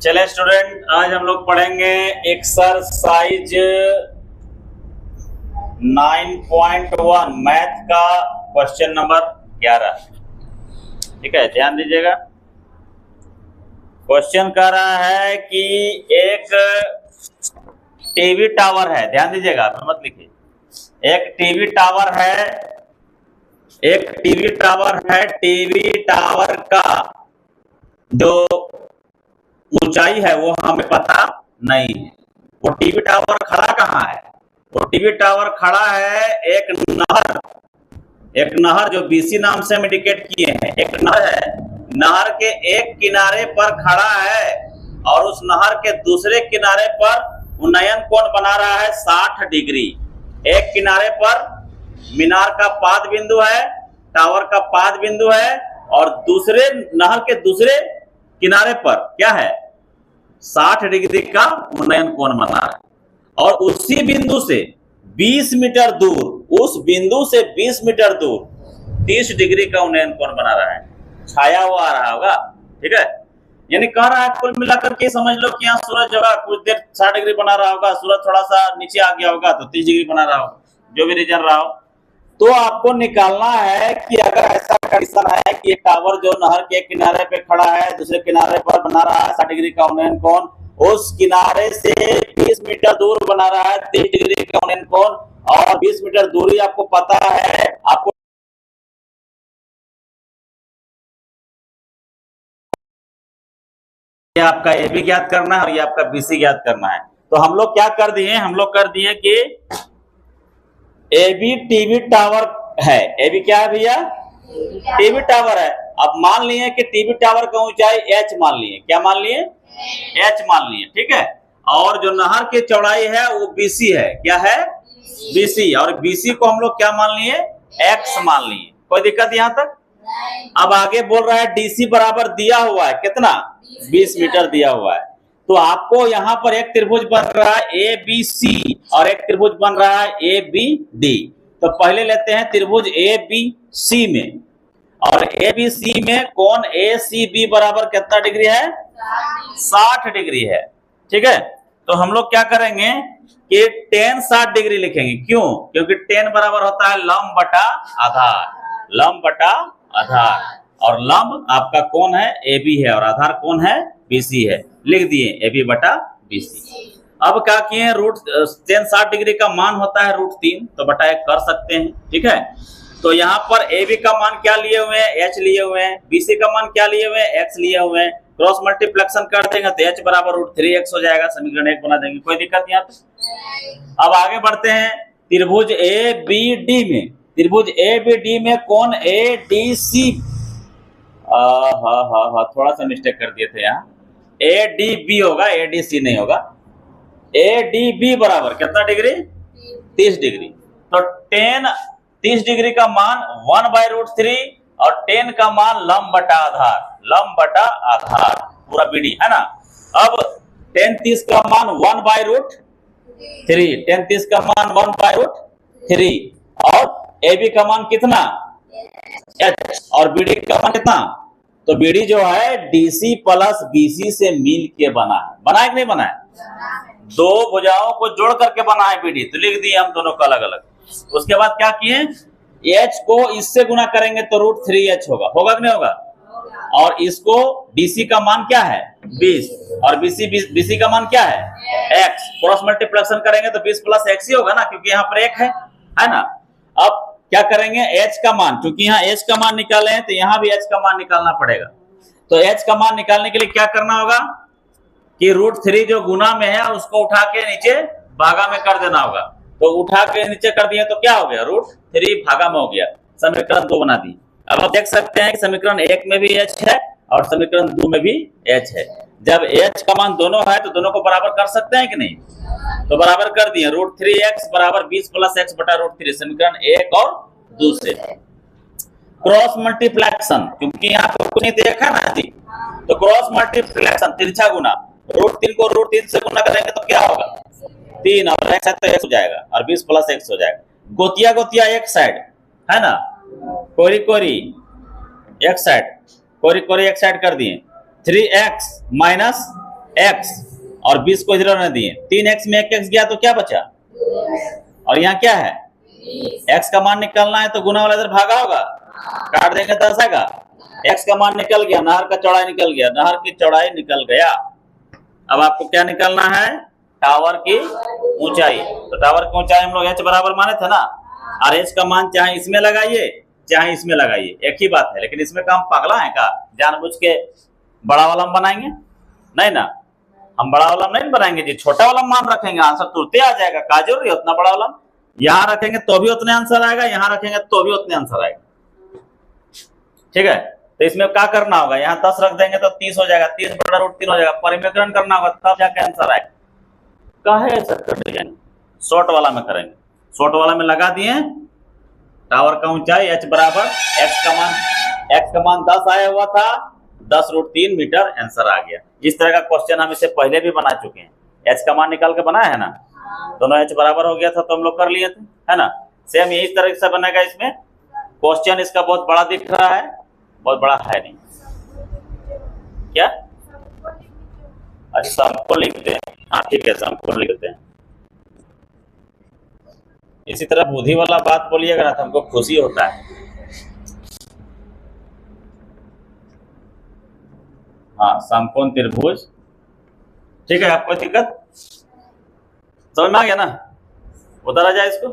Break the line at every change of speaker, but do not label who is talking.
चले स्टूडेंट, आज हम लोग पढ़ेंगे एक्सरसाइज 9.1 मैथ का क्वेश्चन नंबर 11। ठीक है, ध्यान दीजिएगा। क्वेश्चन कह रहा है कि एक टीवी टावर है, ध्यान दीजिएगा, मत लिखिए। एक टीवी टावर है, टीवी टावर का जो ऊंचाई है वो हमें पता नहीं है। वो टीवी टावर खड़ा कहाँ है? वो टीवी टावर खड़ा है एक नहर जो बीसी नाम से हम इंडिकेट किए हैं। एक नहर है, नहर के एक किनारे पर खड़ा है और उस नहर के दूसरे किनारे पर उन्नयन कोण बना रहा है 60 डिग्री। एक किनारे पर मीनार का पाद बिंदु है, टावर का पाद बिंदु है, और दूसरे नहर के दूसरे किनारे पर क्या है? 60 डिग्री का उन्नयन कोण बना है। और उसी बिंदु से 20 मीटर दूर, उस बिंदु से 20 मीटर दूर 30 डिग्री का उन्नयन कोण बना रहा है। छाया हुआ आ रहा होगा, ठीक है। यानी कह रहा है कुल मिलाकर के समझ लो कि यहाँ सूरज होगा, कुछ देर 60 डिग्री बना रहा होगा, सूरज थोड़ा सा नीचे आ गया होगा तो 30 डिग्री बना रहा होगा, जो भी रीजन रहा हो। तो आपको निकालना है कि अगर ऐसा कंडीशन है कि एक टावर जो नहर के किनारे पे खड़ा है, दूसरे किनारे पर बना रहा है 60 डिग्री का उन्नयन कोण, उस किनारे से 20 मीटर दूर बना रहा है 30 डिग्री का उन्नयन कोण, और 20 मीटर दूरी आपको पता है। आपको ये आपका ए बी ज्ञात करना है और ये आपका बी सी ज्ञात करना है। तो हम लोग क्या कर दिए? हम लोग कर दिए कि ए बी टीवी टावर है। ए बी क्या है भैया? टीवी टावर है। अब मान लिए कि टीवी टावर का ऊंचाई h मान लिए। क्या मान लिए? h मान लिए, ठीक है। और जो नहर की चौड़ाई है वो BC है। क्या है? BC। और BC को हम लोग क्या मान लिए? x मान लिए। कोई दिक्कत यहां तक? अब आगे बोल रहा है DC बराबर दिया हुआ है, कितना? 20 मीटर दिया हुआ है। तो आपको यहाँ पर एक त्रिभुज बन रहा है ABC और एक त्रिभुज बन रहा है ABD। तो पहले लेते हैं त्रिभुज ABC में, और ABC में कोण ACB बराबर कितना डिग्री है? 60 डिग्री है, ठीक है। तो हम लोग क्या करेंगे कि tan 60 डिग्री लिखेंगे। क्यों? क्योंकि tan बराबर होता है लंब बटा आधार, लंब बटा आधार, और लंब आपका कोण है AB है और आधार कोण है BC है। लिख दिए AB बटा BC। अब क्या किए? रूट tan 60 डिग्री का मान होता है √3, तो बटा 1 कर सकते हैं, ठीक है। तो यहाँ पर AB का मान क्या लिए हुए हैं? H लिए हुए हैं। BC का मान क्या लिए हुए हैं? X लिए हुए हैं। क्रॉस मल्टीप्लेक्शन कर देंगे तो H बराबर √3x हो जाएगा, समीकरण 1 बना देंगे। कोई दिक्कत यहाँ पे? अब आगे बढ़ते हैं त्रिभुज ABD में। त्रिभुज ABD में कोण ADC, थोड़ा सा मिस्टेक कर दिए थे यहाँ। ADB होगा, ADC नहीं होगा। ADB बराबर कितना डिग्री? 30 डिग्री। तो tan 30 डिग्री का मान 1/√3 और tan का मान लंब बटा आधार, लंब बटा आधार पूरा BD है ना। अब tan 30 का मान 1/√3, tan 30 का मान 1/√3, और AB का मान कितना? H, और BD का मान कितना? तो BD जो है DC प्लस BC से मिल के बना है। बना है कि नहीं बना है? दो भुजाओं को जोड़ करके बना है BD। तो लिख दिए हम दोनों को अलग अलग। उसके बाद क्या किए? H को इससे गुना करेंगे तो √3h होगा, होगा कि नहीं होगा? और इसको DC का मान क्या है? 20, और BC का मान क्या है? x। क्रॉस मल्टीप्लेक्शन करेंगे तो 20 प्लस x ही होगा ना, क्योंकि यहाँ पर 1 है ना। अब क्या करेंगे? H का मान, क्योंकि यहाँ H का मान निकाले हैं तो यहाँ भी H का मान निकालना पड़ेगा। तो H का मान निकालने के लिए क्या करना होगा कि √3 जो गुना में है उसको उठा के नीचे भागा में कर देना होगा। तो उठा के नीचे कर दिए तो क्या हो गया? √3 भागा में हो गया। समीकरण 2 बना दी। अब आप देख सकते हैं कि समीकरण 1 में भी H है और समीकरण 2 में भी H है। जब H का मान दोनों है तो दोनों को बराबर कर सकते हैं कि नहीं? तो बराबर कर दिए। √3x बराबर 20 प्लस x बटा √3, समीकरण 1 और 2 से। क्रॉस मल्टीप्लेक्शन, क्योंकि यहाँ पर कुछ नहीं देखा ना जी, तो क्रॉस मल्टीप्लेक्शन तिरछा गुना, √3 को √3 से गुना करेंगे तो क्या होगा? 3, और x है तो x हो जाएगा, और 20 प्लस x हो जाएगा। गोतिया गोतिया एक साइड है ना, कोरी कोरी एक साइड, कोरी कोरी एक साइड कर दिए। 3x माइनस x और 20 को इधर रहने दिए, 3x में 1x गया तो क्या बचा, और यहाँ क्या है x का मान निकालना है तो गुना वाला इधर भागा होगा, काट देंगे 10 आएगा, x का मान निकल गया, नहर का चौड़ाई निकल गया, नहर की चौड़ाई निकल गया। अब आपको क्या निकालना है, टावर की ऊंचाई। तो टावर की ऊंचाई हम लोग h बराबर माने थे ना, और h का मान चाहे इसमें लगाइए चाहे इसमें लगाइए, एक ही बात है। लेकिन इसमें काम पागला है का, जानबूझ के बड़ा वाला हम बनाएंगे नहीं ना, हम बड़ा वाला नहीं बनाएंगे जी, छोटा वाला मान रखेंगे, आंसर तुरंत आ जाएगा, का जरूरी है उतना बड़ा वाला, यहाँ रखेंगे तो भी उतने आंसर आएगा, यहाँ रखेंगे तो भी उतने आंसर आएगा। ठीक है, तो इसमें क्या करना होगा, यहाँ 10 रख देंगे तो 30 हो जाएगा, 30 बटा रूट 3 हो जाएगा, परिमेकरण करना होगा तब जाके आंसर आएगा। काहे ऐसा कर देंगे, शॉर्ट वाला में करेंगे, शॉर्ट वाला में लगा दिए टावर का ऊंचाई h बराबर x का मान 10 आया हुआ था, 10 रूट 3 मीटर आंसर आ गया। इस तरह का क्वेश्चन हम इससे पहले भी बना चुके हैं, h का मान निकाल के बनाया है ना, दोनों h बराबर हो गया था तो हम लोग कर लिए थे, है ना। सेम यही तरह से बनेगा इसमें। क्वेश्चन इसका बहुत बड़ा दिख रहा है, बहुत बड़ा है नहीं क्या, अच्छा हमको लिखते हैं, हाँ ठीक है हमको लिखते हैं। इसी तरह बुद्धि वाला बात बोलिएगा ना तो हमको खुशी होता है। हाँ, समकोण त्रिभुज, ठीक है, आपको दिक्कत समझ में आ गया ना, उधर आ जाए इसको।